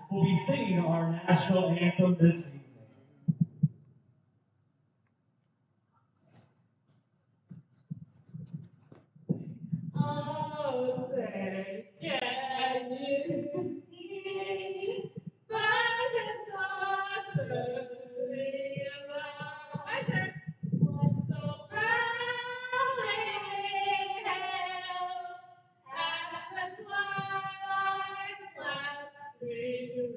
will be singing our national anthem this evening. Oh, say, can you see by the daughter my turn. What's so proudly held at the twilight clouds gleaming,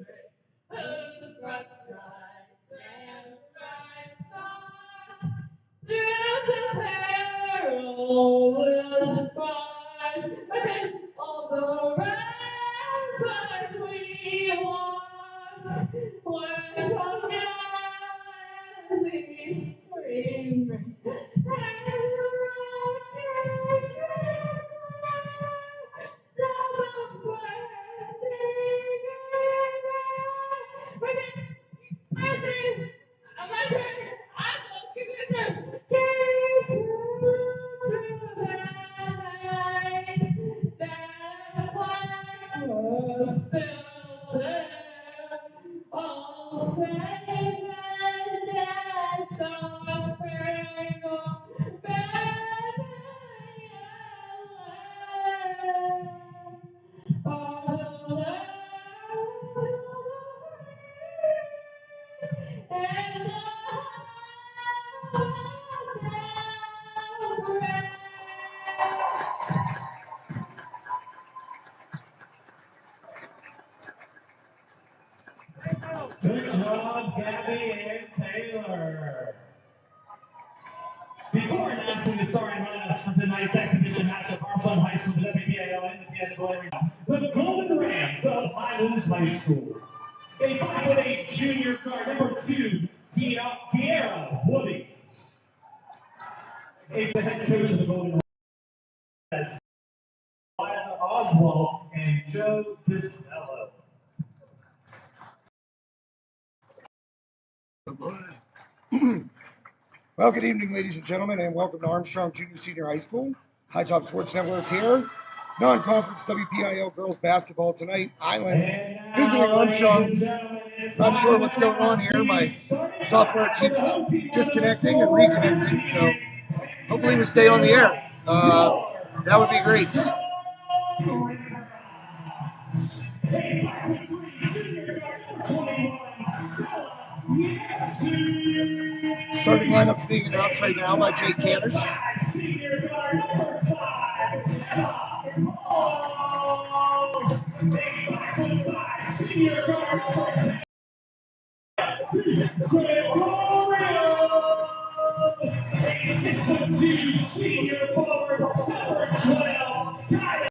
whose broad stripes and bright stars through the perilous fight, all the ramparts we watched were so gallantly streaming, and the rockets red glare, the bombs bursting in air. My turn! My turn! I'm gonna give it a turn! Came through the night, that flag was still there. All safe and dead, Star Spangled Banner, oh, the land and Good job, Gabby and Taylor. Before announcing the starting lineups for tonight's exhibition matchup, Armstrong High School, the WPIAL, and the PNWA, the Golden Rams of Highlands High School. A 5'8" junior guard, number 2, Kiera Woody. The head coach of the Golden Rams, Liza Oswald and Joe Disello. Well, good evening, ladies and gentlemen, and welcome to Armstrong Junior Senior High School. High Top Sports Network here. Non-conference WPIAL girls basketball tonight. Highlands visiting Armstrong. Not sure what's going on here. My software keeps disconnecting and reconnecting, so hopefully we stay on the air. That would be great. Starting lineups being announced right now by Jake Canish. Senior forward, number 12, Kyle.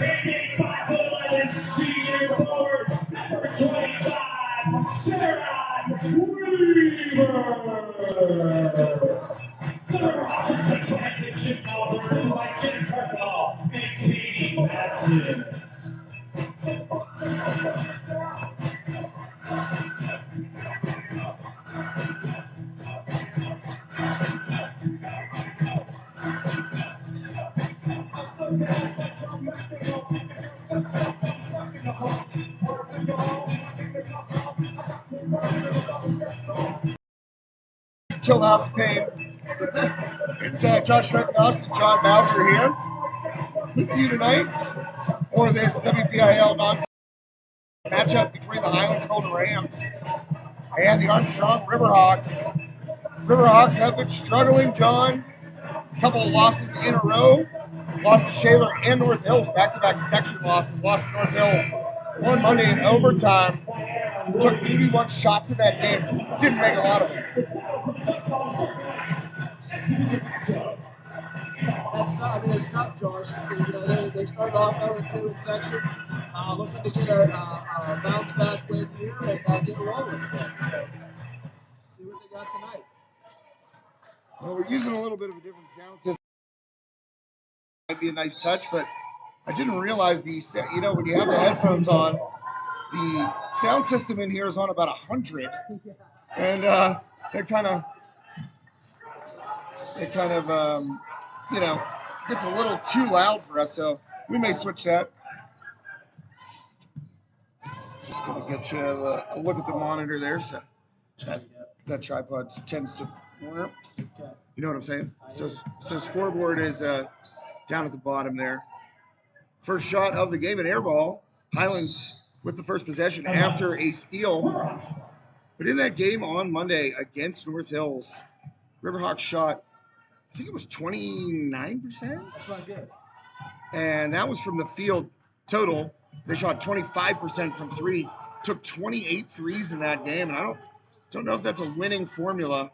And 5'11" senior forward, number 25, Sarah Weaver. The Rochester Championship now presented by Jen Kirkall and Katie Madsen. Kill House of Pain. It's Josh Rittenhouse and John Bowser here with you tonight for this WPIL matchup between the Highlands Golden Rams and the Armstrong Riverhawks. Riverhawks have been struggling, John. A couple of losses in a row. Lost to Shaler and North Hills, back-to-back section losses. Lost to North Hills on Monday in overtime. Took 81 shots in that game. Didn't make a lot of them. It's tough, Josh. They started off 0-2 in section, looking to get a bounce back win here and get rolling. So, see what they got tonight. Well, we're using a little bit of a different sound system. Might be a nice touch, but I didn't realize when you have the headphones on, the sound system in here is on about 100, and it kind of gets a little too loud for us, so we may switch that. Just gonna get you a look at the monitor there. So that tripod tends to work. You know what I'm saying? So scoreboard is down at the bottom there. First shot of the game, an air ball. Highlands with the first possession after a steal. But in that game on Monday against North Hills, Riverhawks shot, I think it was 29%. That's not good. And that was from the field total. They shot 25% from three. Took 28 threes in that game, and I don't know if that's a winning formula.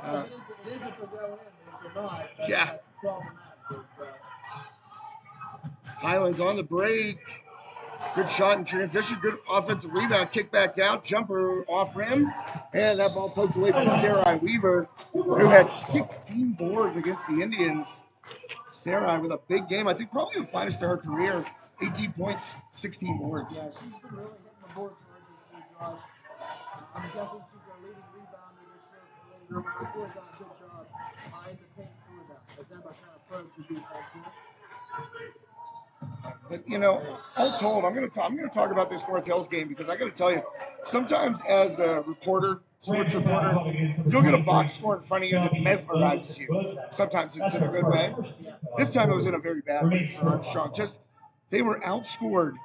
Well, it is if they're going in, but if they're not, that's problematic. Highlands on the break. Good shot in transition. Good offensive rebound. Kick back out. Jumper off rim. And that ball poked away from Sarai Weaver, who had 16 boards against the Indians. Sarai with a big game. I think probably the finest of her career. 18 points, 16 boards. Yeah, she's been really hitting the boards hard this year, Josh. I'm guessing she's our leading rebounder this year for the Lady Rebels. Really done a good job behind the paint for them. As Emma kind of probes the defense here. But you know, all told, I'm gonna talk about this North Hills game because I got to tell you, sometimes as a reporter, sports reporter, you'll get a box score in front of you that mesmerizes you. Sometimes it's in a good way. This time it was in a very bad way for Armstrong. Just they were outscored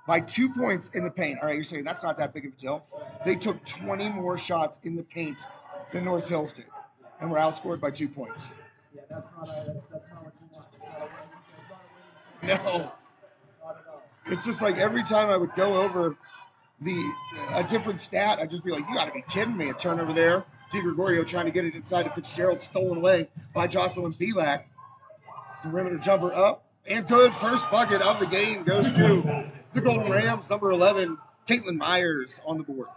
by 2 points in the paint. All right, you're saying that's not that big of a deal. They took 20 more shots in the paint than North Hills did, and were outscored by 2 points. Yeah, that's not what you want. It's not a winning. No. It's just like every time I would go over a different stat, I'd just be like, you got to be kidding me. A turnover there. DiGregorio trying to get it inside to Fitzgerald, stolen away by Jocelyn Belak. Perimeter jumper up, and good. First bucket of the game goes to the Golden Rams, number 11, Caitlin Myers on the board.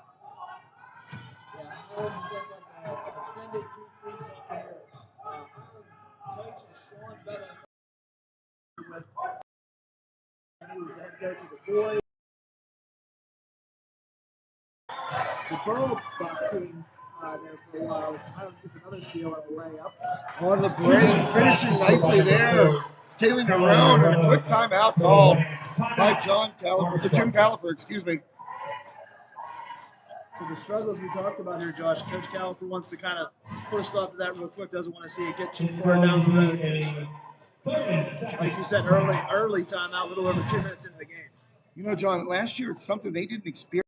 Yeah, Highlands is getting like an extended 2 3s up here. Highlands coach is Sean Bettis. He was the head coach of the boys. The Burlbuck team there for a while. Highlands gets another steal on the layup. On the break, finishing nicely there. Kaylee Narone, and a quick timeout called by Jim Caliper, excuse me. So the struggles we talked about here, Josh, Coach Caliper wants to kind of put a stop to that real quick, doesn't want to see it get too far down the road. Like you said, early timeout, a little over 2 minutes into the game. You know, John, last year it's something they didn't experience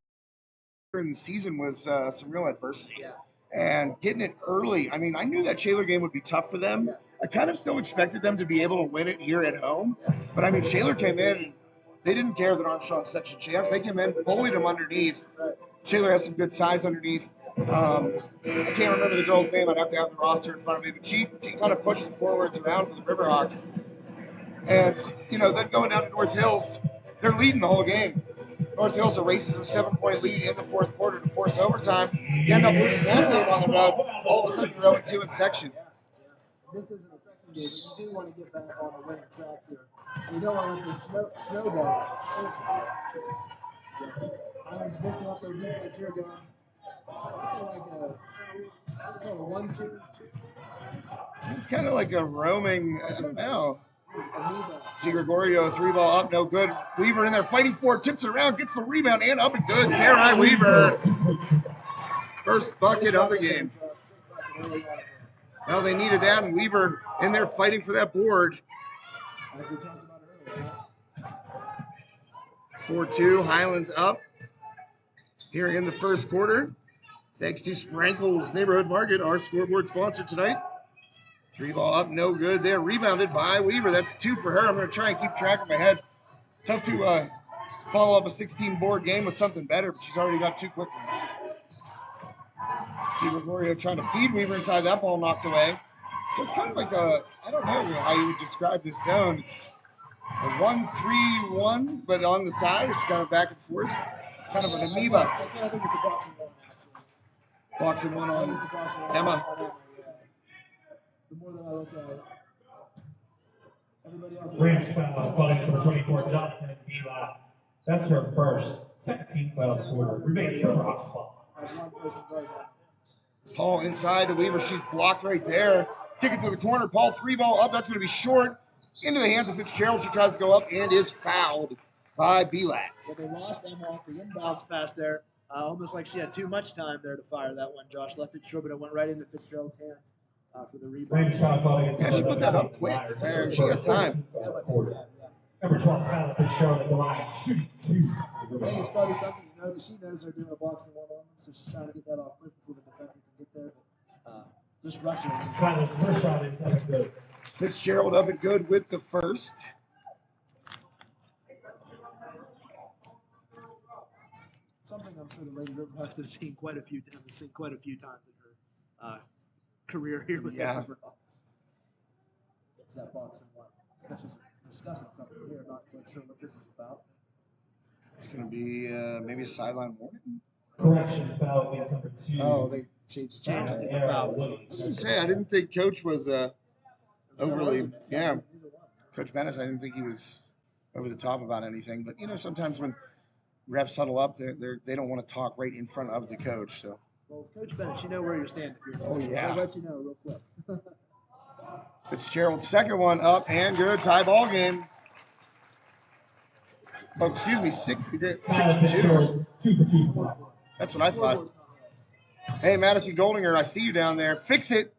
in the season was some real adversity. Yeah. And getting it early, I mean, I knew that Shaler game would be tough for them. Yeah. I kind of still expected them to be able to win it here at home. Yeah. But, I mean, Shaler came in, and they didn't care that Armstrong such a champ. They came in, bullied them underneath. Right. Shaler has some good size underneath. I can't remember the girl's name. I'd have to have the roster in front of me. But she kind of pushed the forwards around for the Riverhawks. And, you know, then going down to North Hills, they're leading the whole game. North Hills erases a 7-point lead in the fourth quarter to force overtime. You end up losing that game on the road. All of a sudden, you're 0-2 in section. Yeah. This isn't a section game, but you do want to get back on the winning track here. You don't want to let this snowball. Highlands mixing up their defense here, going like a 1-2. It's kind of like a roaming, I don't know. DiGregorio, 3-ball up, no good. Weaver in there fighting for it, tips it around, gets the rebound, and up and good. Sarai Weaver. First bucket of the game. Well, they needed that, and Weaver in there fighting for that board. As we talked about earlier. 4-2, Highlands up. Here in the first quarter. Thanks to Sprankle's Neighborhood Market, our scoreboard sponsor tonight. 3-ball up, no good there. Rebounded by Weaver. That's 2 for her. I'm going to try and keep track of my head. Tough to follow up a 16-board game with something better, but she's already got 2 quick ones. DiGregorio trying to feed Weaver inside. That ball knocked away. So it's kind of like I don't know how you would describe this zone. It's a 1-3-1, but on the side, it's kind of back and forth. Kind of an amoeba. I think it's a boxing one, actually. Boxing one on Emma. The more that I look at it, everybody else is Rams foul, calling for 24, Jocelyn Belak. That's her first. Second team foul of the quarter. Remains Riverhawks ball. Paul inside to Weaver. She's blocked right there. Kick it to the corner. Paul 3-ball up. That's going to be short. Into the hands of Fitzgerald. She tries to go up and is fouled. by Belak. Well, they lost Emma off the inbounds pass there. Almost like she had too much time there to fire that one. Josh left it short, but it went right into Fitzgerald's hands for the rebound. Range shot called against Yeah, she put that up quick. There, she got time. Number 12, Highland Fitzgerald at the line. Shooting 2. I think it's probably something that she knows they're doing a boxing one on them, so she's trying to get that off quick before the defender can get there. But just rushing. Highland's first shot is up and good. Fitzgerald up and good with the first. Something I'm sure the Lady Riverhawks have seen quite a few times in her career here with the Riverhawks. It's that boxing one. She's discussing something here, not quite sure what this is about. It's going to be maybe a sideline warning. Correction, foul against number 2. Oh, they changed the foul. I didn't think Coach was overly, Coach Bennis, I didn't think he was over the top about anything. But, sometimes when refs huddle up, they don't want to talk right in front of the coach. So. Well, Coach Bennett, you know where you stand if you're I'll let you know real quick. Fitzgerald's second one up and good. Tie ball game. Oh, excuse me, 6-2. 2 for 2. That's what I thought. Hey, Madison Goldinger, I see you down there. Fix it.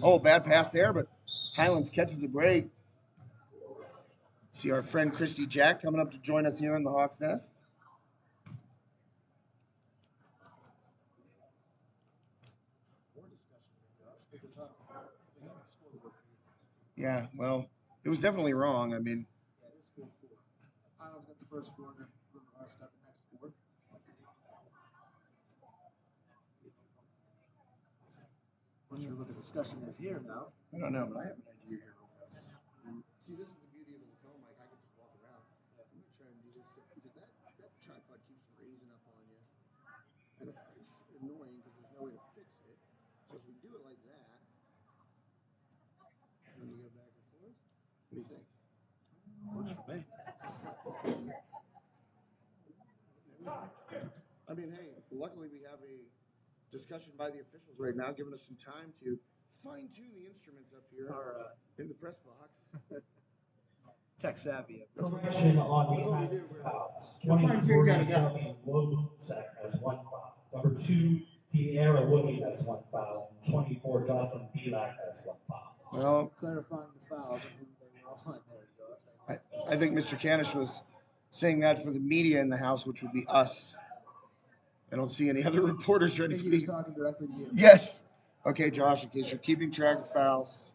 Oh, bad pass there, but Highlands catches a break. See our friend Christy Jack coming up to join us here in the Hawks Nest. Yeah, well, it was definitely wrong. I mean, Highlands got the first 4, then Riverhawks got the next 4. Not sure what the discussion is here now. I don't know, but I have an idea here real fast. See, this is the beauty of the lapel mic. I can just walk around. I'm going to try and do this because that tripod keeps raising up on you. And it's annoying because there's no way to fix it. So if we do it like that, and you go back and forth, what do you think? Works for me. I mean, hey, luckily we have a discussion by the officials right now, giving us some time to fine-tune the instruments up here in the press box. Tech savvy. Correction on the do. fouls. We're fine-tuned kind of guys. Wojtek has 1 foul. Number 2, Tiara Woody has 1 foul. 24, Jocelyn Belak has 1 foul. Well, Clarifying the fouls and who they were on there, Josh. I think Mr. Canish was saying that for the media in the house, which would be us. I don't see any other reporters ready I to think he was be. talking directly to you. Yes. Okay, Josh, in case you're keeping track of fouls.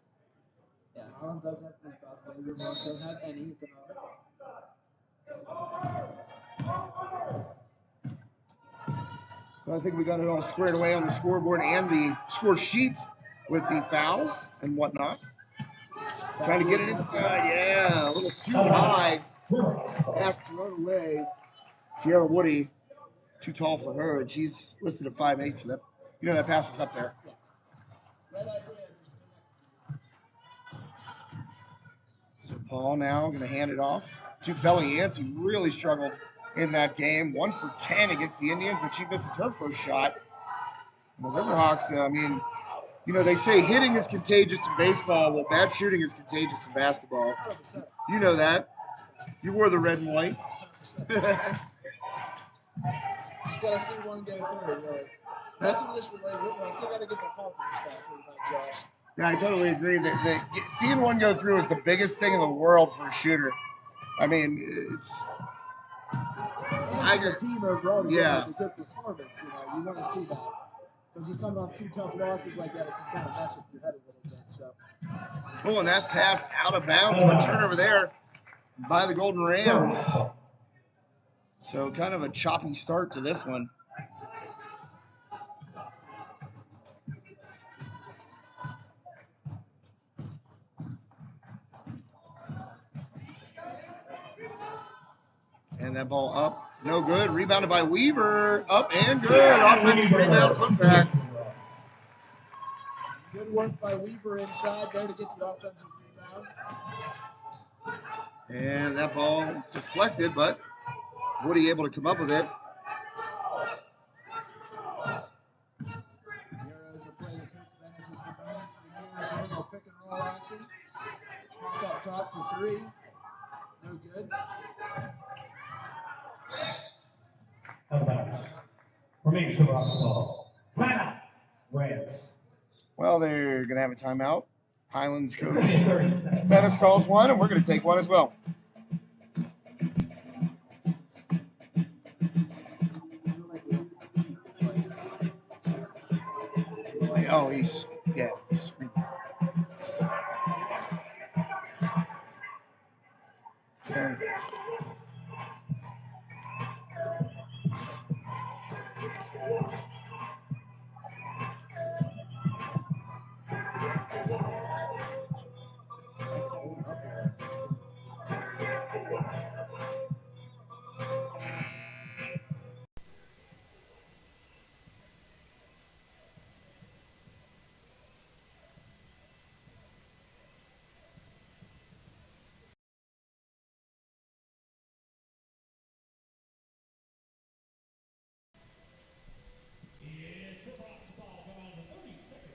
Yeah, Highlands does have 3 fouls. Lady Riverhawks don't have any at the moment. So I think we got it all squared away on the scoreboard and the score sheet with the fouls and whatnot. Trying to get it inside. Yeah, a little too high. Pass thrown away. Sierra Woody, too tall for her, and she's listed at 5'8", so that, that pass was up there. Right idea. So Paul now going to hand it off to Belly Yancey. Really struggled in that game. 1 for 10 against the Indians, and she misses her first shot. The Riverhawks, they say hitting is contagious in baseball. Well, bad shooting is contagious in basketball. 100%. You know that. You wore the red and white. Just got to see one go through, really. That's what this related with. I still got to get their confidence back here tonight, Josh. Yeah, I totally agree. That seeing one go through is the biggest thing in the world for a shooter. I mean, it's. And for the team overall to get like a good performance, you want to see that. Because you come off 2 tough losses like that, it can kind of mess with your head a little bit. So. Pulling that pass out of bounds, a turnover there by the Golden Rams. So kind of a choppy start to this one. And that ball up, no good. Rebounded by Weaver, up and good. Offensive rebound, putback. Good work by Weaver inside there to get the offensive rebound. And that ball deflected, but Woody able to come up with it. Here is a play that Coach Bennis has been running for years here. No pick and roll action. Pop up top for 3. No good. remains River Hawks ball. Timeout, Rams. Well, they're going to have a timeout. Highlands It's coach going to be a 30 second. Dennis calls one, and we're going to take one as well. Oh, he's screaming.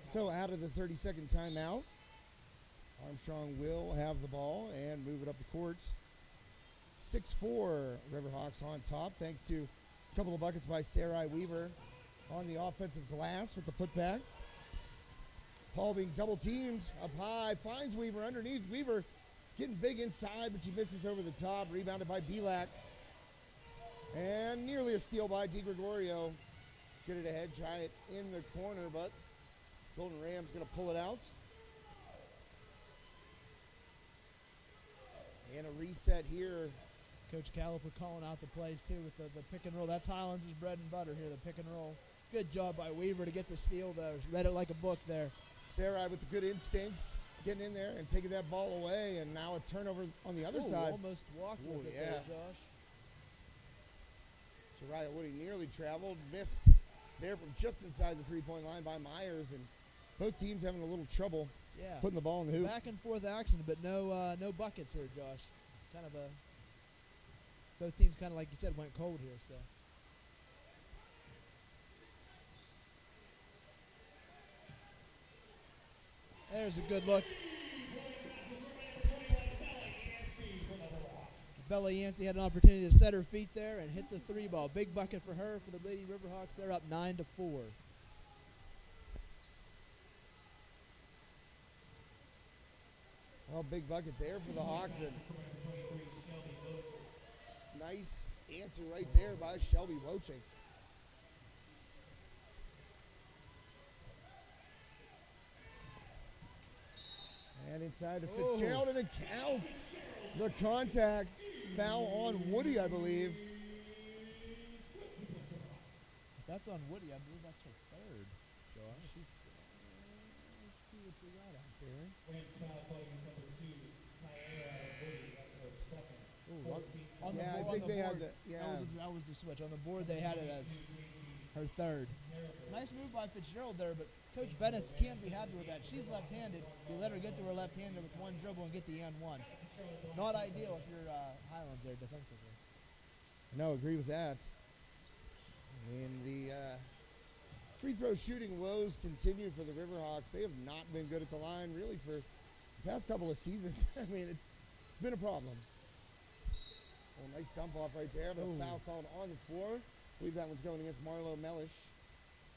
So out of the 30-second timeout, Armstrong will have the ball and move it up the court. 6-4 Riverhawks on top, thanks to a couple of buckets by Sarai Weaver on the offensive glass with the putback. Paul being double teamed up high, finds Weaver underneath. Weaver getting big inside, but she misses over the top. Rebounded by Belak. And nearly a steal by DiGregorio. Get it ahead, try it in the corner, but Golden Rams going to pull it out. And a reset here. Coach Caliper calling out the plays, too, with the pick and roll. That's Highlands' bread and butter here, the pick and roll. Good job by Weaver to get the steal, though. She read it like a book there. Sarai with the good instincts, getting in there and taking that ball away, and now a turnover on the other side. Almost walked with it there, Josh. Jariah Woody nearly traveled, missed there from just inside the three-point line by Myers, and both teams having a little trouble putting the ball in the hoop. Back and forth action, but no buckets here, Josh. Kind of both teams kind of, like you said, went cold here, so. There's a good look. Bella Yancey had an opportunity to set her feet there and hit the three ball. Big bucket for her, for the Lady Riverhawks. They're up 9-4. Well, big bucket there for the Hawks. And nice answer right there by Shelby Loaching. And inside to Fitzgerald, and it counts. The contact foul on Woody, I believe. That's on Woody. I believe that's her third, Josh. Let's see what we got out there. That was the switch. On the board, they had it as her third. Nice move by Fitzgerald there, but Coach Bennett can't be happy with that. She's left-handed. You let her get to her left-hander with one dribble and get the and one. Not ideal if you're Highlands there defensively. No, agree with that. And the free throw shooting woes continue for the Riverhawks. They have not been good at the line really for the past couple of seasons. I mean, it's been a problem. Oh, nice dump off right there, but a foul called on the floor. I believe that one's going against Marlo Mellish.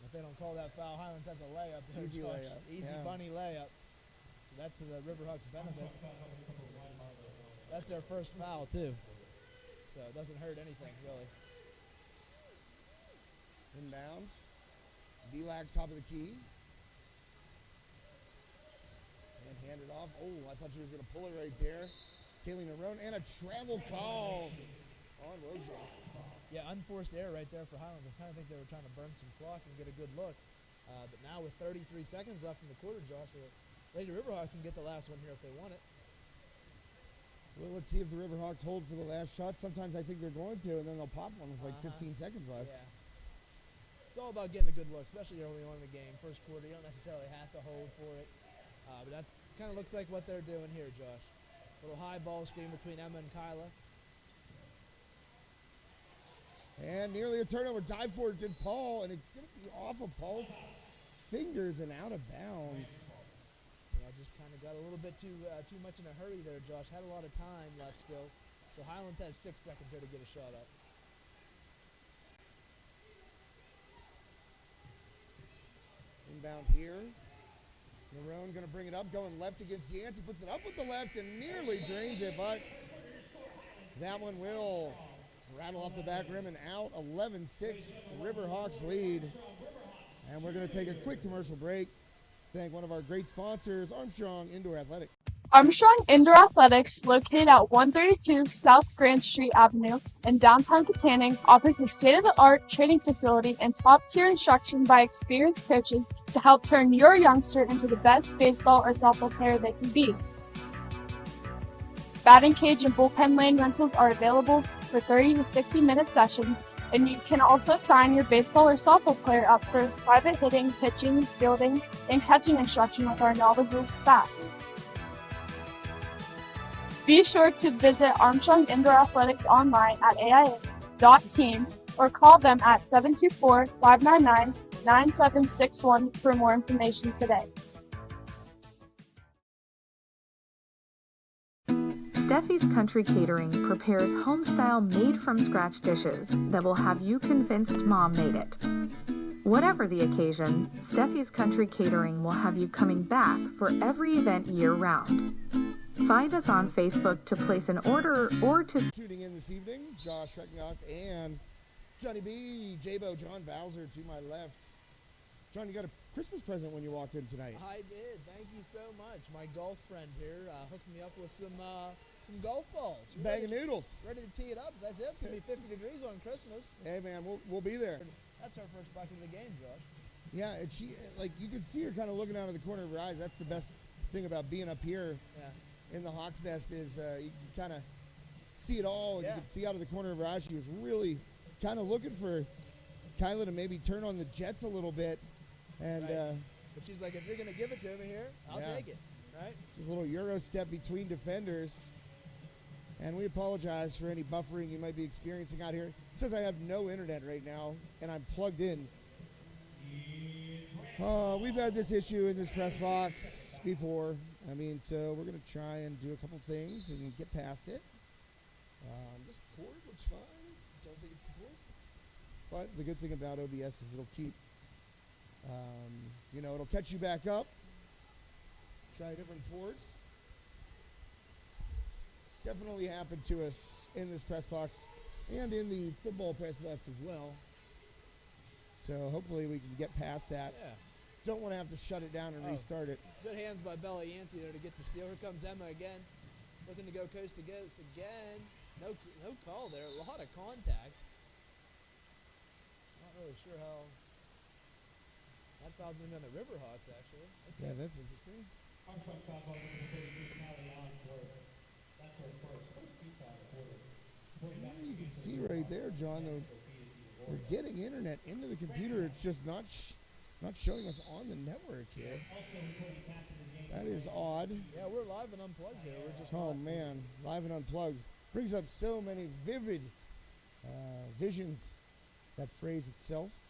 If they don't call that foul, Highlands has a layup. Easy layup. Easy bunny layup. So that's to the Riverhawks' benefit. That's their first foul, too. So it doesn't hurt anything, really. Inbound. Belak, top of the key. And hand it off. Oh, I thought she was going to pull it right there. Kaylee Nerone, and a travel call on Roger. Yeah, unforced error right there for Highlands. I kind of think they were trying to burn some clock and get a good look. But now with 33 seconds left in the quarter, Josh, the Lady Riverhawks can get the last one here if they want it. Well, let's see if the Riverhawks hold for the last shot. Sometimes I think they're going to, and then they'll pop one with like 15 seconds left. Yeah. It's all about getting a good look, especially early on in the game. First quarter, you don't necessarily have to hold for it. But that kind of looks like what they're doing here, Josh. Little high ball screen between Emma and Kyla. And nearly a turnover. Dive for it did Paul, and it's going to be off of Paul's fingers and out of bounds. Yeah, just kind of got a little bit too much in a hurry there, Josh. Had a lot of time left still. So Highlands has 6 seconds here to get a shot up. inbound here. Marone going to bring it up, going left against Yancey, puts it up with the left and nearly drains it, but that one will rattle off the back rim and out. 11-6 Riverhawks lead. And we're going to take a quick commercial break. Thank one of our great sponsors, Armstrong Indoor Athletic. Armstrong Indoor Athletics, located at 132 South Grand Street Avenue in downtown Katanning, offers a state-of-the-art training facility and top-tier instruction by experienced coaches to help turn your youngster into the best baseball or softball player they can be. Batting cage and bullpen lane rentals are available for 30 to 60-minute sessions, and you can also sign your baseball or softball player up for private hitting, pitching, fielding, and catching instruction with our knowledgeable staff. Be sure to visit Armstrong Indoor Athletics online at aia.team or call them at 724-599-9761 for more information today. Steffi's Country Catering prepares home-style made-from-scratch dishes that will have you convinced Mom made it. Whatever the occasion, Steffi's Country Catering will have you coming back for every event year-round. Find us on Facebook to place an order or to... Tuning in this evening, Josh Reckengast and Johnny B, J-Bo, John Bowser to my left. John, you got a Christmas present when you walked in tonight. I did. Thank you so much. My golf friend here hooked me up with some golf balls. Bag of noodles. Ready to tee it up. That's it. It's going to be 50 degrees on Christmas. Hey, man, we'll be there. That's our first bucket of the game, Josh. Yeah, and she, like, you can see her kind of looking out of the corner of her eyes. That's the best thing about being up here. Yeah. In the Hawk's Nest is you can kind of see it all. Yeah. You can see out of the corner of her eye. She was really kind of looking for Kyla to maybe turn on the Jets a little bit. And right. But she's like, if you're going to give it to me here, I'll take it. Right? Just a little Euro step between defenders. And we apologize for any buffering you might be experiencing out here. It says I have no internet right now, and I'm plugged in. We've had this issue in this press box before. I mean, so we're going to try and do a couple things and get past it. This cord looks fine. Don't think it's the cord. But the good thing about OBS is it'll keep, it'll catch you back up. Try different ports. It's definitely happened to us in this press box and in the football press box as well. So hopefully we can get past that. Yeah. Don't want to have to shut it down and restart it. Good hands by Bella Yancey there to get the steal. Here comes Emma again. Looking to go coast to coast again. No call there. A lot of contact. Not really sure how that foul's going to be on the Riverhawks, actually. Okay. Yeah, that's interesting. Armstrong foul ball to the 32 Highlands. That's her first deep foul quarter. You can see right there, John, though, we're getting internet into the computer. It's just not showing us on the network here. That is odd. Yeah, we're live and unplugged here. We're just man, live and unplugged. Brings up so many vivid visions, that phrase itself.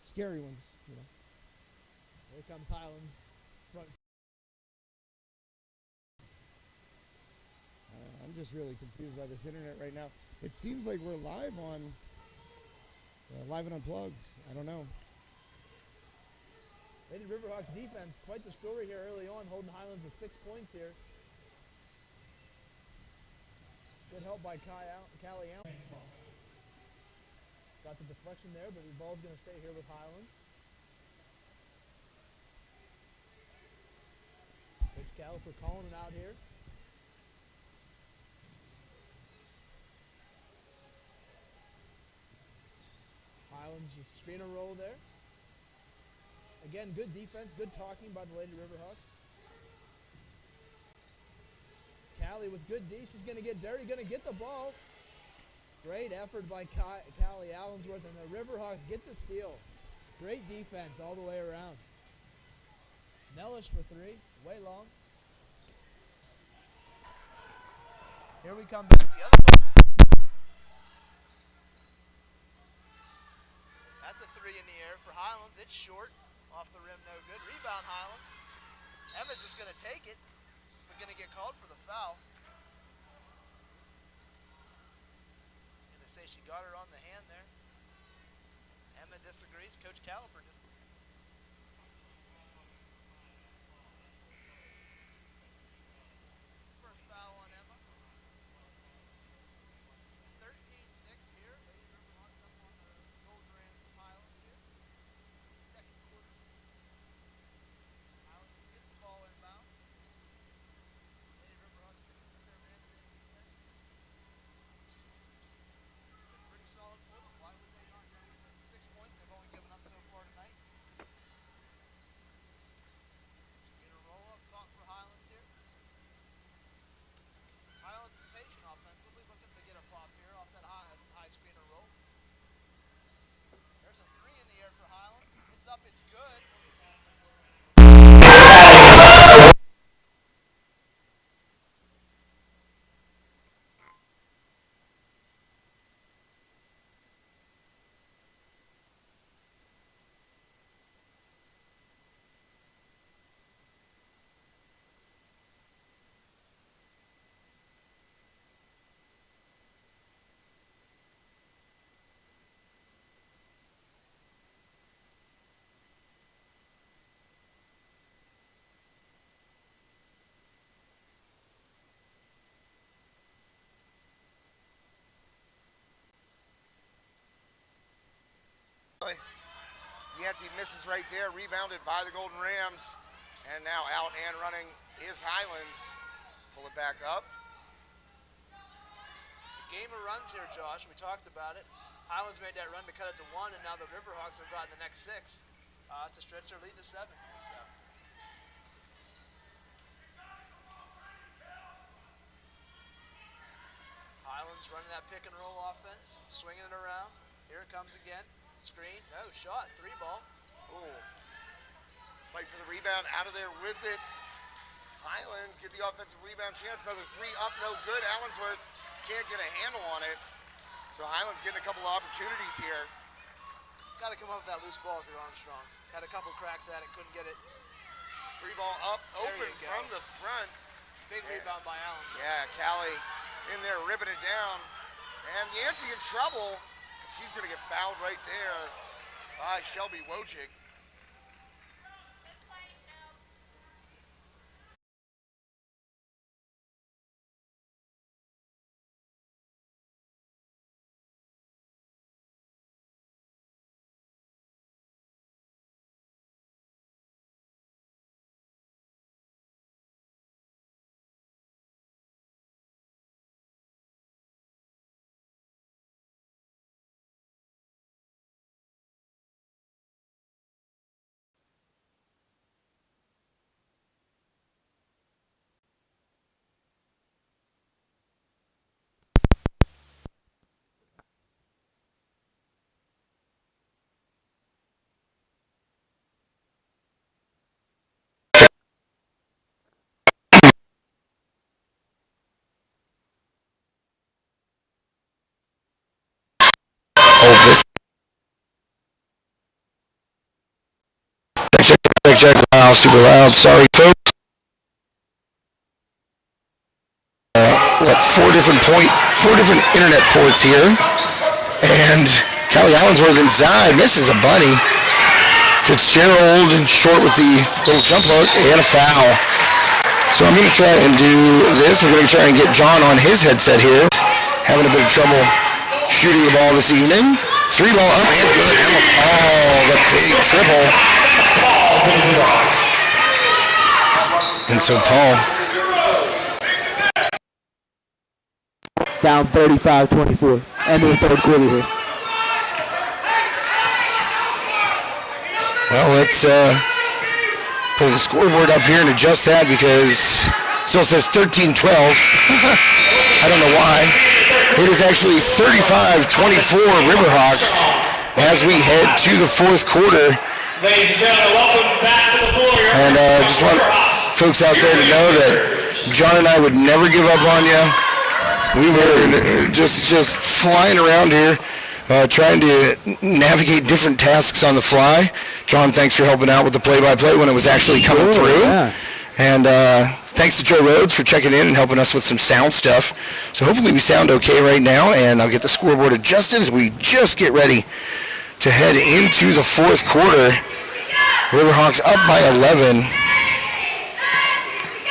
Scary ones, you know. Here comes Highlands. Front. I'm just really confused by this internet right now. It seems like we're live on Live and Unplugged. I don't know. Lady Riverhawks defense, quite the story here early on, holding Highlands to 6 points here. Good help by Callie Allen. Got the deflection there, but the ball's going to stay here with Highlands. Coach Caliper calling it out here. Highlands just screen and roll there. Again, good defense, good talking by the Lady Riverhawks. Callie with good D. She's going to get dirty, going to get the ball. Great effort by Callie Allensworth, and the Riverhawks get the steal. Great defense all the way around. Nellish for three, way long. Here we come back the other way. That's a three in the air for Highlands. It's short. Off the rim, no good. Rebound, Highlands. Emma's just going to take it. We're going to get called for the foul. Going to say she got her on the hand there. Emma disagrees. Coach Caliper disagrees. Really? Yancey misses right there, rebounded by the Golden Rams. And now out and running is Highlands. Pull it back up. Game of runs here, Josh. We talked about it. Highlands made that run to cut it to 1, and now the Riverhawks have gotten the next 6 to stretch their lead to 7. So. Highlands running that pick and roll offense, swinging it around. Here it comes again. Screen, no shot, 3 ball. Ooh. Fight for the rebound, out of there with it. Highlands get the offensive rebound chance. Another 3 up, no good. Allensworth can't get a handle on it. So Highlands getting a couple of opportunities here. Got to come up with that loose ball if you're Armstrong. Had a couple cracks at it, couldn't get it. 3 ball up, open from the front. Big rebound by Allensworth. Yeah, Callie in there ripping it down. And Yancey in trouble. She's going to get fouled right there by Shelby Wojcik. Check. Wow, super loud. Sorry, folks. Four different internet ports here, and Callie Allensworth inside misses a bunny. Fitzgerald short with the little jump hook and a foul. So I'm going to try and do this. We're going to try and get John on his headset here. Having a bit of trouble shooting the ball this evening. 3 ball up and good. And the big triple. And so Paul. Down 35-24. End of the third quarter here. Well, let's pull the scoreboard up here and adjust that because it still says 13-12. I don't know why. It is actually 35-24 Riverhawks as we head to the fourth quarter. Ladies and gentlemen, welcome back to the floor. And just want folks out there to know that John and I would never give up on you. We were just flying around here, trying to navigate different tasks on the fly. John, thanks for helping out with the play-by-play when it was actually coming through. Yeah. And thanks to Joe Rhodes for checking in and helping us with some sound stuff. So hopefully we sound okay right now, and I'll get the scoreboard adjusted as we just get ready to head into the fourth quarter. Riverhawks up by 11.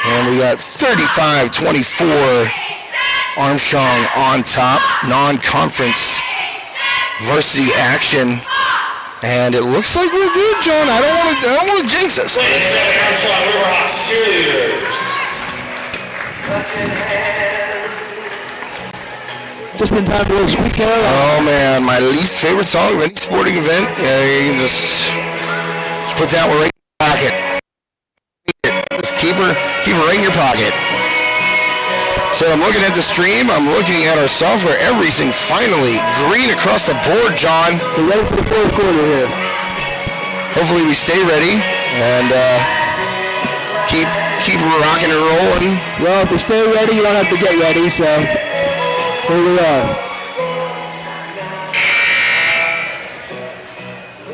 And we got 35-24 Armstrong on top. Non-conference varsity action. And it looks like we're good, John. I don't want to jinx us. Ladies and gentlemen, Armstrong Riverhawks cheerleaders. Just been time for a squeak there. Oh man, my least favorite song of any sporting event. Yeah, you can just put that one right in your pocket. Just keep her right in your pocket. So I'm looking at the stream. I'm looking at our software. Everything finally green across the board, John. We're ready for the fourth quarter here. Hopefully we stay ready and keep rocking and rolling. Well, if you stay ready, you don't have to get ready. So here we are.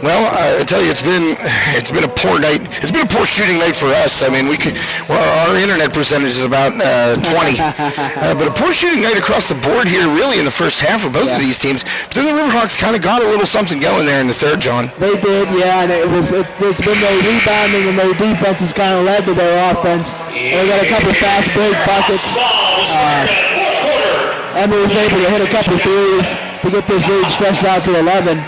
Well, I tell you, it's been a poor night. It's been a poor shooting night for us. I mean, our internet percentage is about 20, but a poor shooting night across the board here, really in the first half for both of these teams. But then the Riverhawks kind of got a little something going there in the third, John. They did, yeah, and it's been their rebounding and their defense has kind of led to their offense. They got a couple fast break buckets. Emily was able to hit a couple threes to get this lead stretched out to 11.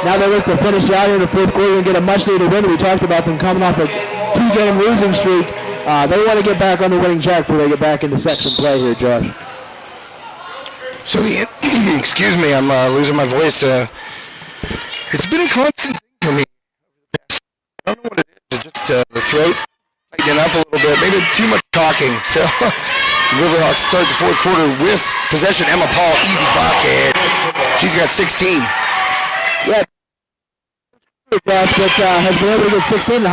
Now they look to finish out here in the fourth quarter and get a much-needed win. We talked about them coming off a 2-game losing streak. They want to get back on the winning track before they get back into section play here, Josh. So excuse me, I'm losing my voice. It's been a constant thing for me. I don't know what it is. It's just the throat tightening up a little bit. Maybe too much talking. So Riverhawks start the fourth quarter with possession. Emma Paul, easy bucket. She's got 16. Yeah. Josh, but has been able to get 16.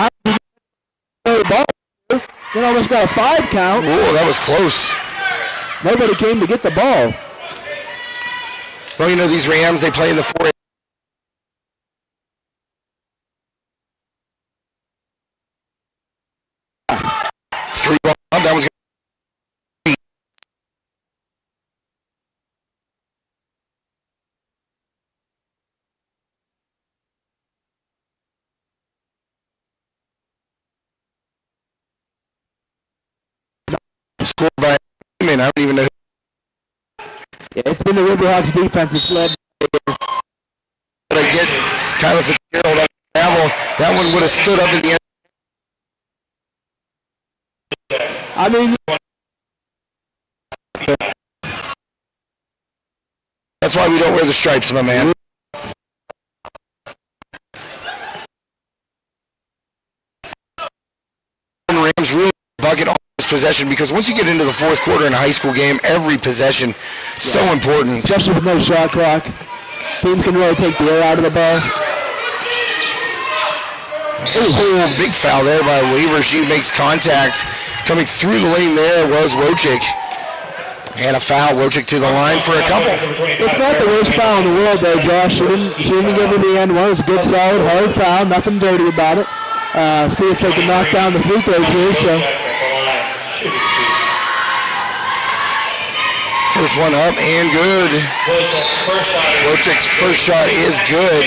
The ball. They almost got a 5 count. Oh, that was close. Nobody came to get the ball. Well, you know, these Rams, they play in the 4A. That was scored by I don't even know. Yeah, it's been the Riverhawks defense that's led. But I get Kyla Fitzgerald up travel. That one would have stood up at the end. I mean, that's why we don't wear the stripes, my man. Rams really bucket on this possession because once you get into the fourth quarter in a high school game, every possession so important. Especially with no shot clock. Teams can really take the air out of the ball. Oh, big foul there by Weaver. She makes contact. Coming through the lane there was Wojcik. And a foul. Wojcik to the line for a couple. It's not the worst foul in the world though, Josh. She didn't give her the end one. It was a good, solid, hard foul. Nothing dirty about it. See if they can knock down the free throws here. So. First one up and good. Wojcik's first shot is good.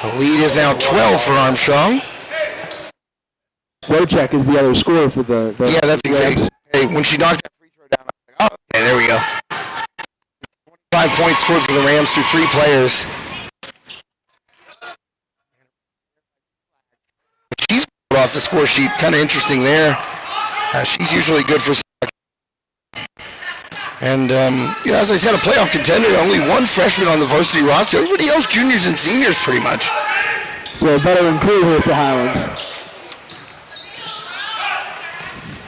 The lead is now 12 for Armstrong. Wojcik is the other scorer for the yeah, that's exactly. Hey, when she knocked that free throw down, I was like, oh, okay, there we go. 25 points scored for the Rams through 3 players. She's off the score sheet. Kind of interesting there. She's usually good for. And, as I said, a playoff contender, only one freshman on the varsity roster. Everybody else juniors and seniors pretty much. So a veteran crew here for Highlands.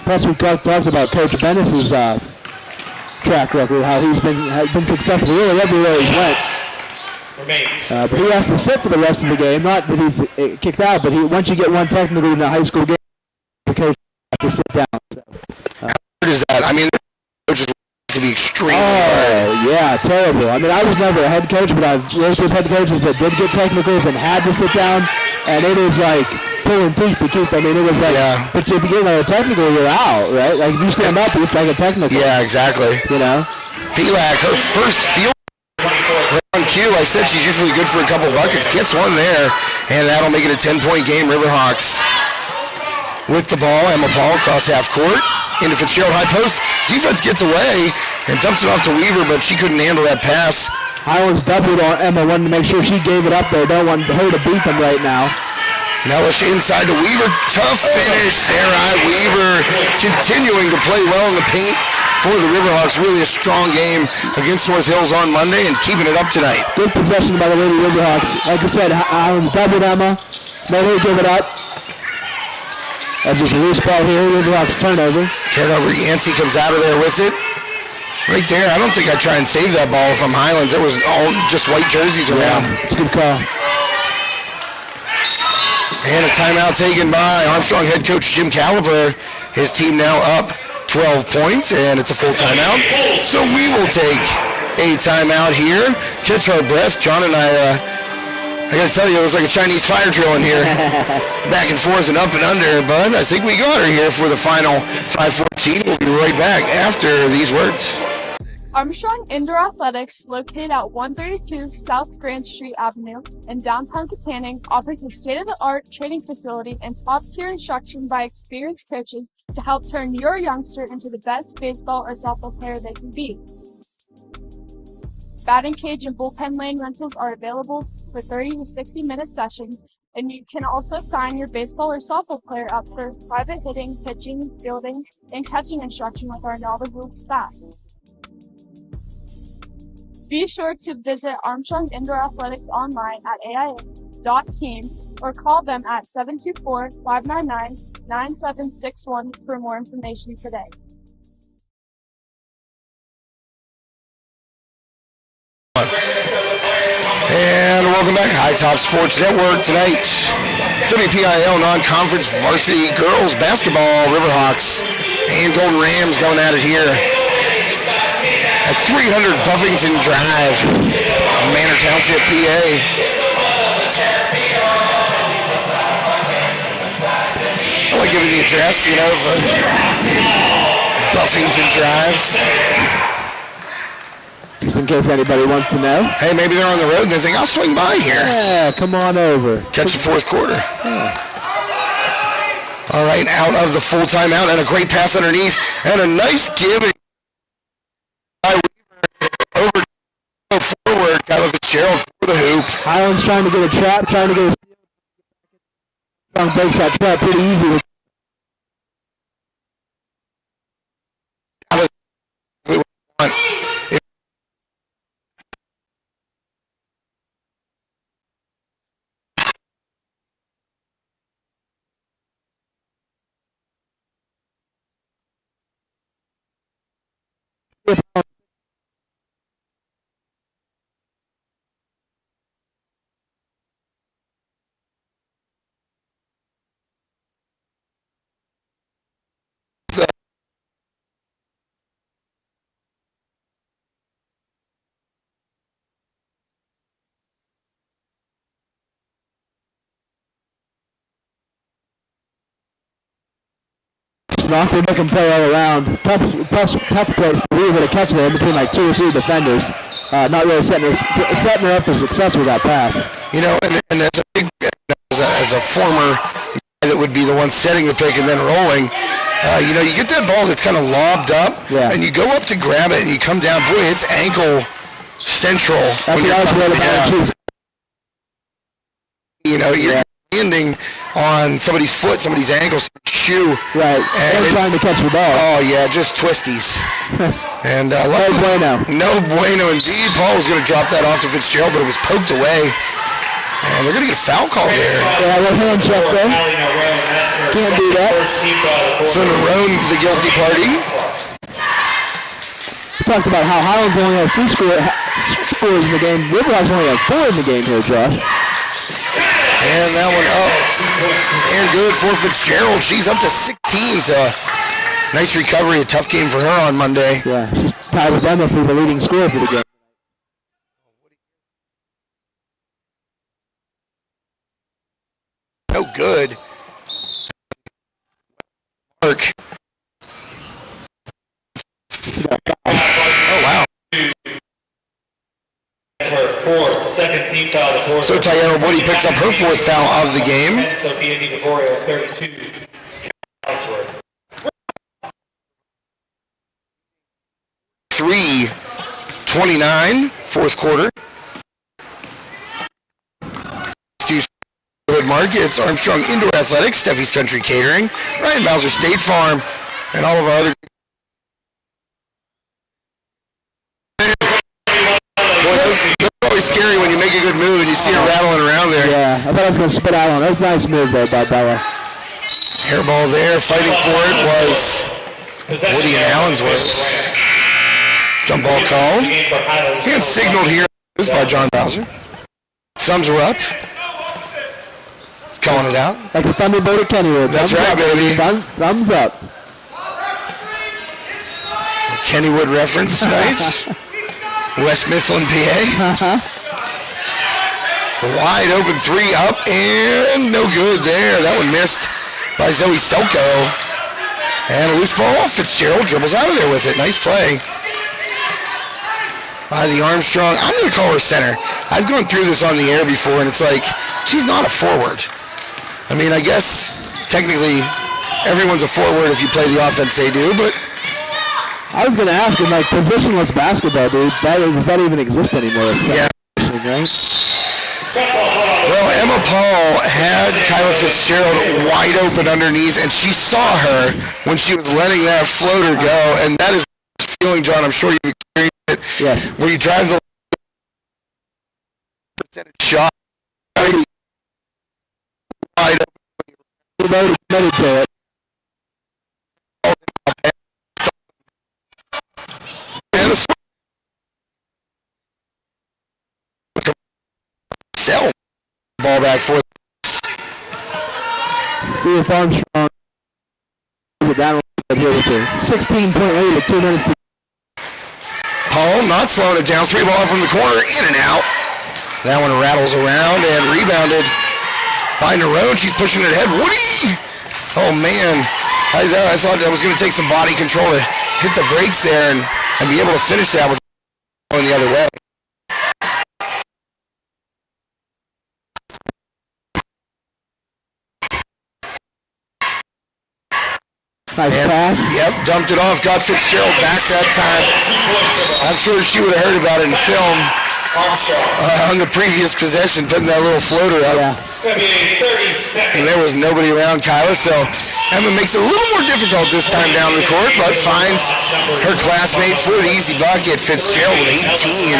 Plus we talked about Coach Bennis's track record, how he's been successful really everywhere he's went. But he has to sit for the rest of the game. Not that he's kicked out, but once you get one technical in a high school game, the coach has to sit down. So, what is that? I mean, coaches to be extremely hard. Yeah, terrible. I mean, I was never a head coach, but I've worked with head coaches that did get technicals and had to sit down, and it is like pulling teeth to keep. I mean, it was like, but if you get another technical, you're out, right? Like, if you stand up, it's like a technical. Yeah, exactly. You know? Pilak, her first field on cue. I said she's usually good for a couple buckets. Gets one there, and that'll make it a 10-point game. Riverhawks with the ball. Emma Paul across half court. Into Fitzgerald high post. Defense gets away and dumps it off to Weaver, but she couldn't handle that pass. Highlands doubled on Emma, wanted to make sure she gave it up there. Don't want her to beat them right now. Mellish inside to Weaver. Tough finish. Sarai Weaver continuing to play well in the paint for the Riverhawks. Really a strong game against North Hills on Monday and keeping it up tonight. Good possession by the Lady Riverhawks. Like I said, Highlands doubled Emma. Let her give it up. That's just a loose ball here. Riverhawks turnover. Turnover. Yancey comes out of there with it. Right there. I don't think I'd try and save that ball from Highlands. It was all just white jerseys around. It's a good call. And a timeout taken by Armstrong head coach Jim Caliber. His team now up 12 points, and it's a full timeout. So we will take a timeout here. Catch our breath. John and I got to tell you, it was like a Chinese fire drill in here. Back and forth and up and under, but I think we got her here for the final 5:14. We'll be right back after these words. Armstrong Indoor Athletics, located at 132 South Grand Street Avenue in downtown Katanning, offers a state-of-the-art training facility and top-tier instruction by experienced coaches to help turn your youngster into the best baseball or softball player they can be. Batting cage and bullpen lane rentals are available for 30 to 60-minute sessions, and you can also sign your baseball or softball player up for private hitting, pitching, fielding, and catching instruction with our knowledgeable staff. Be sure to visit Armstrong Indoor Athletics online at AIA.team or call them at 724-599-9761 for more information today. And welcome back, High Top Sports Network. Tonight, WPIAL non-conference varsity girls basketball, Riverhawks and Golden Rams going at it here at 300 Buffington Drive, Manor Township, PA. I want to give you the address, Buffington Drive. Just in case anybody wants to know. Hey, maybe they're on the road and they think, I'll swing by here. Yeah, come on over. Catch the fourth quarter. Yeah. All right, out of the full timeout and a great pass underneath and a nice giving by Weaver over forward. Kyler Fitzgerald for the hoop. Highlands trying to get a trap, trying to get a steal. Armstrong breaks that trap pretty easy. They make them play all around. Tough approach for Weaver to catch there between like 2 or 3 defenders. Not really setting her up for success with that pass. And as a former guy that would be the one setting the pick and then rolling, you get that ball that's kind of lobbed up, and you go up to grab it and you come down. Boy, it's ankle central. That's what I was worried about. You're landing on somebody's foot, somebody's ankle, somebody's shoe. Right. And trying to catch the ball. Oh, yeah, just twisties. And no bueno. No bueno indeed. Paul was going to drop that off to Fitzgerald, but it was poked away. And they're going to get a foul call there. Yeah, a hand check there. Can't do that. So Narone, the guilty party. We talked about how Highlands only has 3 scores in the game. Riverhawks only have 4 in the game here, Josh. And that one up and good for Fitzgerald. She's up to 16, so nice recovery. A tough game for her on Monday. Yeah, she's tied with Emma for the leading scorer for the game. No good. Mark. Oh, wow. Her fourth, second team foul of the quarter. So Tayera Woody picks up her 4th foul of the game. Sophia DiGregorio at 32. 3:29, fourth quarter. Markets, Armstrong Indoor Athletics, Steffi's Country Catering, Ryan Bowser State Farm, and all of our other. They're always scary when you make a good move and you see her rattling around there. Yeah, I thought I was going to spit out on it. That was a nice move there by Bella. Hairball there, fighting for it was Woody and Allensworth. Jump ball called. And signaled here by John Bowser. Thumbs were up. He's calling it out. Like the Thunderbolt at Kennywood. That's right, baby. Thumbs up. Kennywood reference tonight. West Mifflin, PA. Wide open 3 up and no good there. That one missed by Zoe Selko. And a loose ball. Fitzgerald dribbles out of there with it. Nice play by the Armstrong. I'm going to call her center. I've gone through this on the air before, and it's like, she's not a forward. I mean, I guess technically everyone's a forward if you play the offense they do, but I was going to ask him, like, positionless basketball, dude, does that even exist anymore? Yeah. Right? Well, Emma Paul had Kyla Fitzgerald wide open underneath, and she saw her when she was letting that floater go, and that is the feeling, John, I'm sure you've experienced it, yes. where you drive the percentage shot wide open. Committed to it. Sell ball back for see if Armstrong is down a little bit here with her 16-point lead with 2 minutes to Paul not slowing it down. 3 ball from the corner, in and out. That one rattles around and rebounded by Nerone. She's pushing it ahead. Woody! Oh man, I thought I was going to take some body control to hit the brakes there and be able to finish that with going the other way. nice pass. Yep, dumped it off. Got Fitzgerald back that time. I'm sure she would have heard about it in film on the previous possession, putting that little floater up. Yeah. It's going to be a 30-second. And there was nobody around Kyla, so Emma makes it a little more difficult this time down the court, but finds her classmate for the easy bucket. Fitzgerald with 18.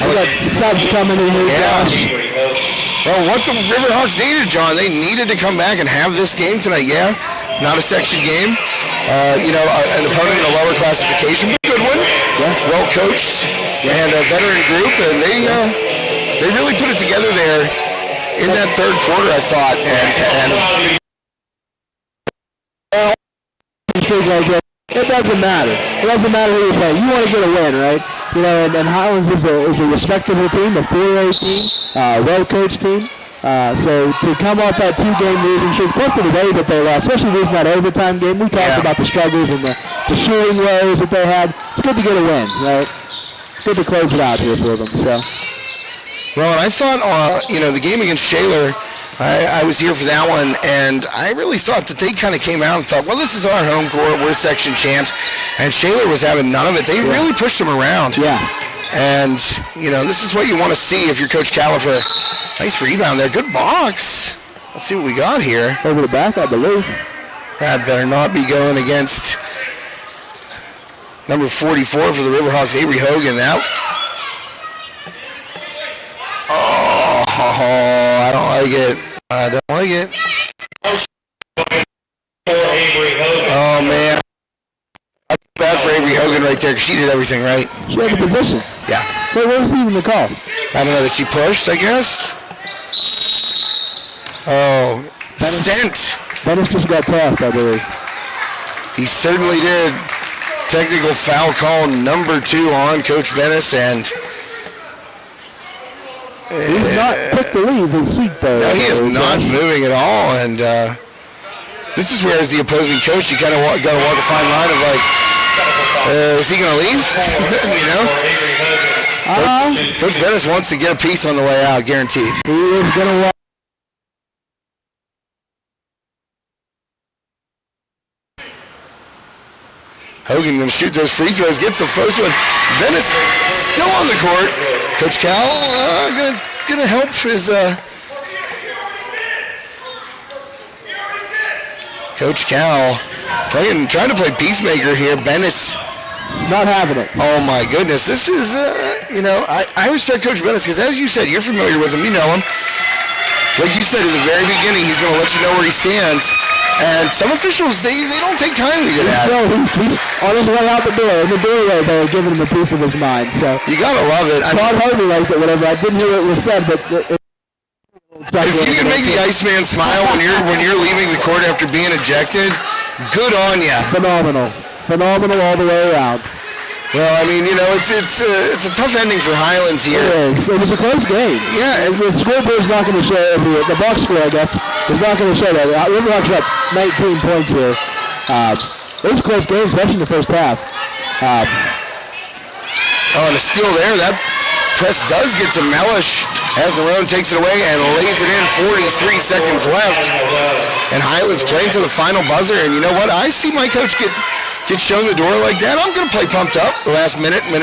We got subs coming in here. Yeah. Well, what the Riverhawks needed, John, they needed to come back and have this game tonight. Yeah, not a section game. An opponent in a lower classification, but a good one. Yeah. Well coached and a veteran group, and they really put it together there in that third quarter, I thought. It doesn't matter. It doesn't matter who you play. You want to get a win, right? You know, and Highlands is a respectable team, a 4A team, well-coached team. So to come off that 2-game losing streak, plus the way that they lost, especially losing that overtime game, we talked about the struggles and the shooting woes that they had. It's good to get a win, right? It's good to close it out here for them. So. Well, and I thought, the game against Shaler, I was here for that one, and I really thought that they kind of came out and thought, well, this is our home court, we're section champs, and Shaler was having none of it. They really pushed them around. Yeah. And, this is what you want to see if you're Coach Califer. Nice rebound there. Good box. Let's see what we got here. Over the back, I believe. That better not be going against number 44 for the Riverhawks, Avery Hogan. I don't like it. Oh, man. I feel bad for Avery Hogan right there because she did everything right. She had the position. Yeah. Wait, what was even the call? I don't know, that she pushed, I guess. Oh, sent. Dennis just got passed, I believe. He certainly did. Technical foul call number 2 on Coach Bennis, and he's not quick to leave his seat, though. No, he is not moving at all, and this is where, as the opposing coach, you kind of got to walk a fine line of like, is he going to leave? Coach Bennis wants to get a piece on the way out, guaranteed. He is going to walk. Hogan going to shoot those free throws, gets the first one. Bennis still on the court. Coach Cal going to help his Coach Cal trying to play peacemaker here. Bennis not having it. Oh my goodness, this is I respect Coach Bennis because, as you said, you're familiar with him, you know him. Like you said at the very beginning, he's going to let you know where he stands. And some officials, they don't take kindly to that. No, he's on his way out the door. In the doorway, they were giving him a piece of his mind. So you gotta love it. Todd Harvey liked it, whatever. I didn't hear what was said, but if you can make the Iceman smile when you're leaving the court after being ejected, good on ya. Phenomenal all the way around. Well, I mean, it's a tough ending for Highlands here. It was a close game. Yeah. The scoreboard's not going to show the box score, I guess, is not going to show that. Riverhawks got 19 points here. It was a close game, especially in the first half. And a steal there. That press does get to Mellish as Nerone takes it away and lays it in. 43 seconds left. And Highlands playing to the final buzzer. And you know what? I see my coach get get shown the door like that, I'm going to play pumped up the last minute. In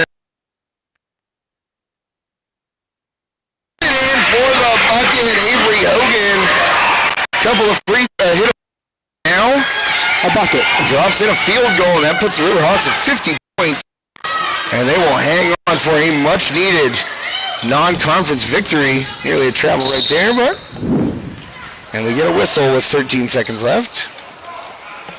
for the bucket, Avery Hogan. Couple of free hit now. A bucket. Drops in a field goal, and that puts the Riverhawks at 50 points. And they will hang on for a much-needed non-conference victory. Nearly a travel right there, but... And we get a whistle with 13 seconds left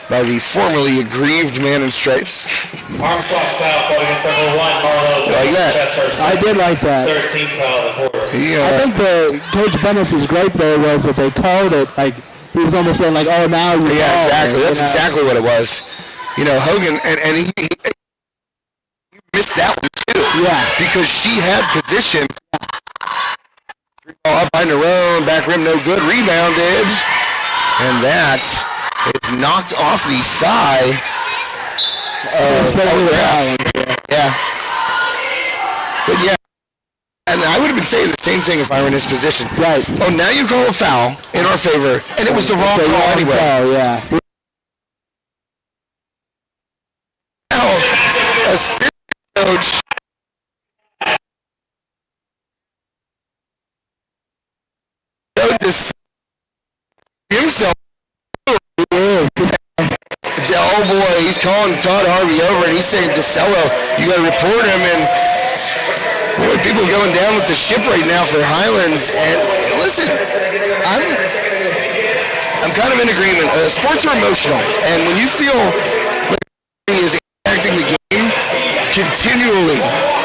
by the formerly aggrieved man in stripes. Armstrong foul called against number 1, Marlo. Like that. That's her I did like that. 13 foul of the quarter. Yeah. I think Coach Bennett's great there was that they called it like he was almost saying like, oh, now you. Yeah, exactly. That's exactly what it was. You know, Hogan and he missed that one too. Yeah. Because she had position. Ball up behind her own, back rim no good, rebounded, and that is knocked off the thigh of Yeah. But yeah, and I would have been saying the same thing if I were in his position. Right. Oh, now you call a foul in our favor, and it was the wrong call anyway. Oh, yeah. Now, assistant coach himself. Oh boy, he's calling Todd Harvey over and he's saying, DeCello, you got to report him. And boy, people going down with the ship right now for Highlands. And listen, I'm kind of in agreement. Sports are emotional, and when you feel like he is impacting the game continually.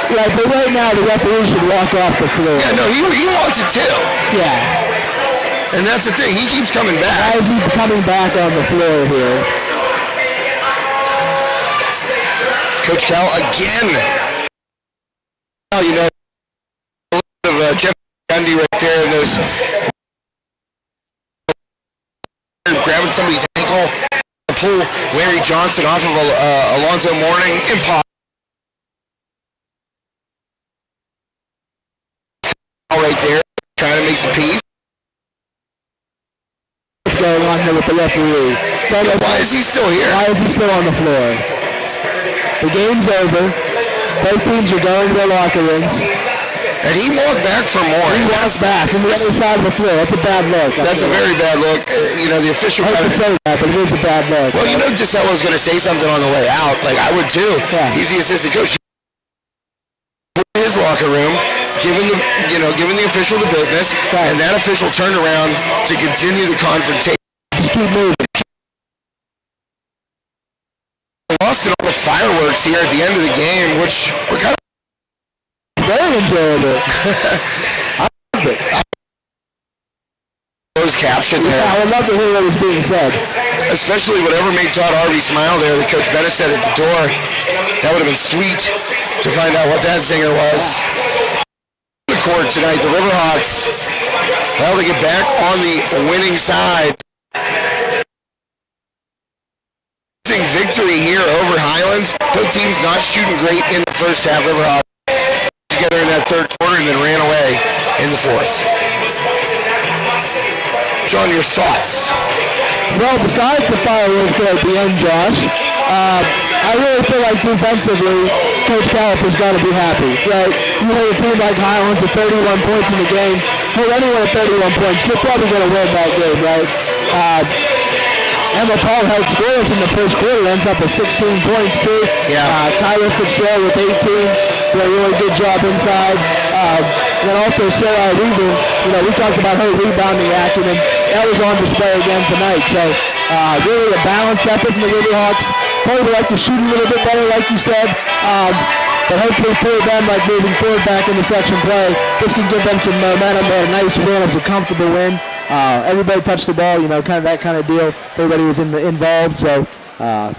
Right, but right now the referee should walk off the floor. Yeah, no, he wants it too. Yeah. And that's the thing. He keeps coming back. Why is he coming back on the floor here? Coach Cal again. Now you know a little bit of Jeff Gundy right there in those grabbing somebody's ankle, pull Larry Johnson off of Alonzo Mourning. Impossible. Right there, trying to make some peace. What's going on here with the referee? Why is he still here? Why is he still on the floor? The game's over. Both teams are going to their locker rooms. And he walked back for more. He walked back from the other side of the floor. That's a bad look. That's a very bad look. You know, the official... I hate to say that, but it is a bad look. Well, you know DeCello's going to say something on the way out. Like, I would too. Yeah. He's the assistant coach. In his locker room, giving the official the business, right. And that official turned around to continue the confrontation. Just keep moving. Lost in all the fireworks here at the end of the game, which were kind of very enjoyable. I loved it. Was captured there. Yeah, I would love to hear what was being said. Especially whatever made Todd Harvey smile there that Coach Bennett said at the door. That would have been sweet to find out what that zinger was. The court tonight, the Riverhawks, well, they get back on the winning side. Victory here over Highlands. Both teams not shooting great in the first half. Riverhawks together in that third quarter and then ran away in the fourth. John, your thoughts? Well, besides the fireworks there at the end, Josh, I really feel like defensively, Coach Calip has got to be happy. Right? You hold a team like Highlands with 31 points in the game. Hold anyone at 31 points, you're probably going to win that game, right? Emma Paul helped scorers in the first quarter, ends up with 16 points too. Yeah. Tyler Fitzgerald with 18, did a really good job inside. And then also Sarah Weaver, we talked about her rebounding acumen. That was on display again tonight. So really a balanced effort from the Riverhawks. Probably like to shoot a little bit better, like you said. But hopefully for them, like moving forward back in the section play, this can give them some momentum. They had a nice win. It was a comfortable win. Everybody touched the ball, kind of that kind of deal. Everybody was involved, so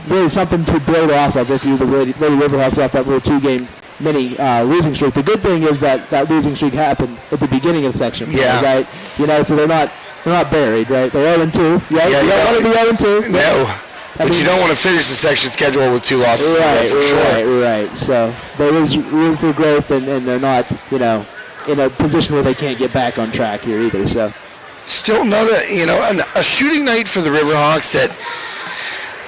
really something to build off of if you're the Lady Riverhawks off that little two-game mini losing streak. The good thing is that losing streak happened at the beginning of section play, right? So they're not buried, right? They're 0-2. Right? Yeah, you don't want to be 0-2. No. But you don't want to finish the section schedule with 2 losses. Right. So there is room for growth, and they're not, in a position where they can't get back on track here either. So. Still another, a shooting night for the Riverhawks that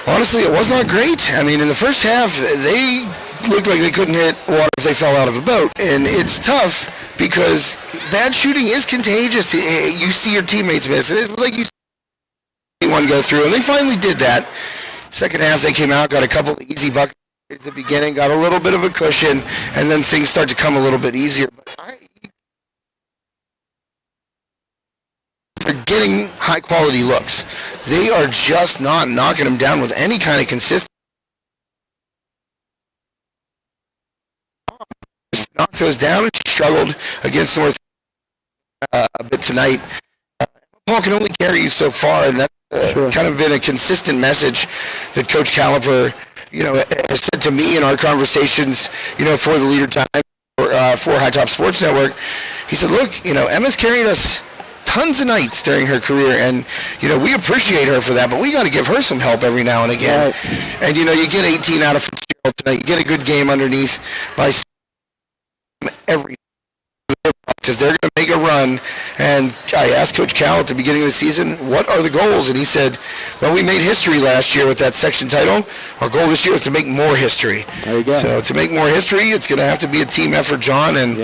Honestly, it was not great. I mean, in the first half, they looked like they couldn't hit water if they fell out of a boat. And it's tough because bad shooting is contagious. You see your teammates miss it. It was like you see one go through, and they finally did that. Second half, they came out, got a couple of easy buckets at the beginning, got a little bit of a cushion, and then things start to come a little bit easier. But they're getting high-quality looks. They are just not knocking them down with any kind of consistency. Knocked those down, and she struggled against North a bit tonight. Paul can only carry you so far, and that's kind of been a consistent message that Coach Caliper, has said to me in our conversations, for the Leader Time, for High Top Sports Network. He said, look, Emma's carried us tons of nights during her career, and we appreciate her for that, but we got to give her some help every now and again. Right. And you get 18 out of Fitzgerald tonight. You get a good game underneath by every. If they're going to make a run, and I asked Coach Cal at the beginning of the season, what are the goals? And he said, well, we made history last year with that section title. Our goal this year is to make more history. There you go. So to make more history, it's going to have to be a team effort, John, and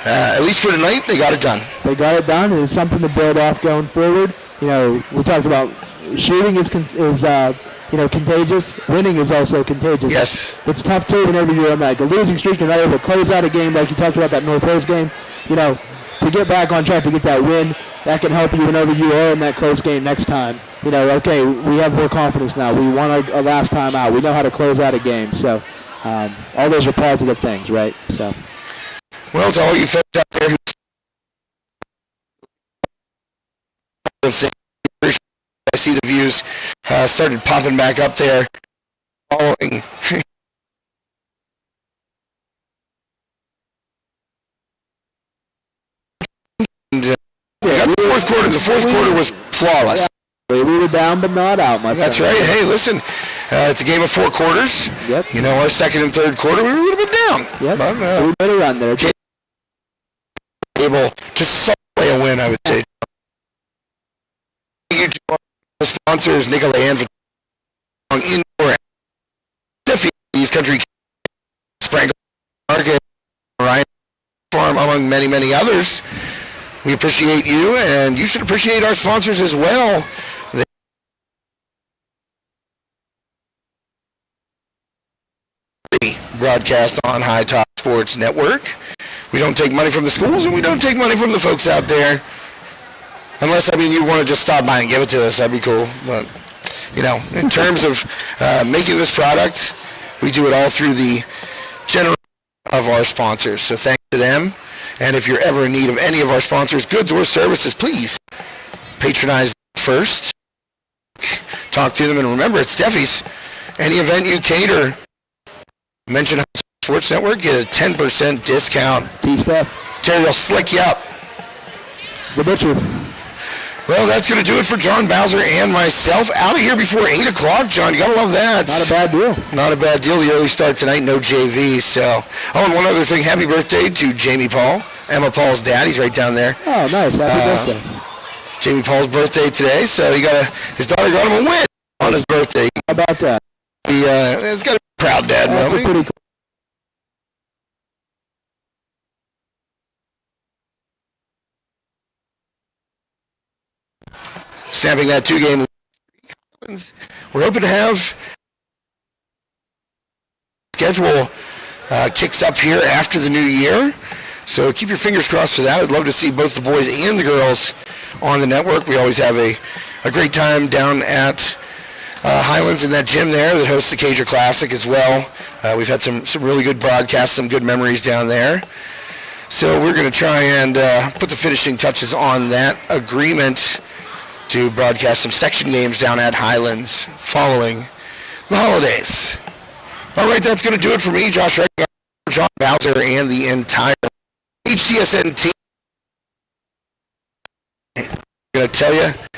at least for tonight, they got it done. They got it done, and it's something to build off going forward. We talked about shooting is contagious. Winning is also contagious. Yes. It's tough, too, whenever you're on like a losing streak and not able to close out a game like you talked about that Northwest game. To get back on track, to get that win, that can help you whenever you are in that close game next time. Okay, we have more confidence now. We won our last time out. We know how to close out a game. So all those are positive things, right? So. Well, to all you folks out there who I see the views started popping back up there following. The fourth quarter was flawless. We were down but not out, my friend. That's right. Hey, listen, it's a game of 4 quarters. Yep. Our second and third quarter, we were a little bit down. Yep. But, we better run there. Able to supply a win, I would say. Thank you to our sponsors, Nicola Ann, Indoor, Steffi's Country, Sprankle Market, Ryan Farm, among many, many others. We appreciate you, and you should appreciate our sponsors as well. They broadcast on High Top Sports Network. We don't take money from the schools, and we don't take money from the folks out there. Unless, you want to just stop by and give it to us, that'd be cool. But, in terms of making this product, we do it all through the generosity of our sponsors. So thanks to them. And if you're ever in need of any of our sponsors, goods or services, please patronize them first. Talk to them. And remember, at Steffi's, any event you cater, mention Sports Network, get a 10% discount. T-Steph. Terry will slick you up. The Butcher. Well, that's going to do it for John Bowser and myself. Out of here before 8 o'clock, John. You got to love that. Not a bad deal. Not a bad deal. The early start tonight, no JV. So, and one other thing. Happy birthday to Jamie Paul, Emma Paul's dad. He's right down there. Oh, nice. Happy birthday. Jamie Paul's birthday today. So, his daughter got him a win on his birthday. How about that? It's got to be a proud dad, That's pretty cool. Snapping that 2-game lead. We're hoping to have schedule kicks up here after the new year. So keep your fingers crossed for that. I'd love to see both the boys and the girls on the network. We always have a great time down at Highlands in that gym there that hosts the Cager Classic as well. We've had some really good broadcasts, some good memories down there. So we're going to try and put the finishing touches on that agreement to broadcast some section games down at Highlands following the holidays. All right, that's going to do it for me, Josh Redding, John Bowser, and the entire HCSN team. I'm going to tell you,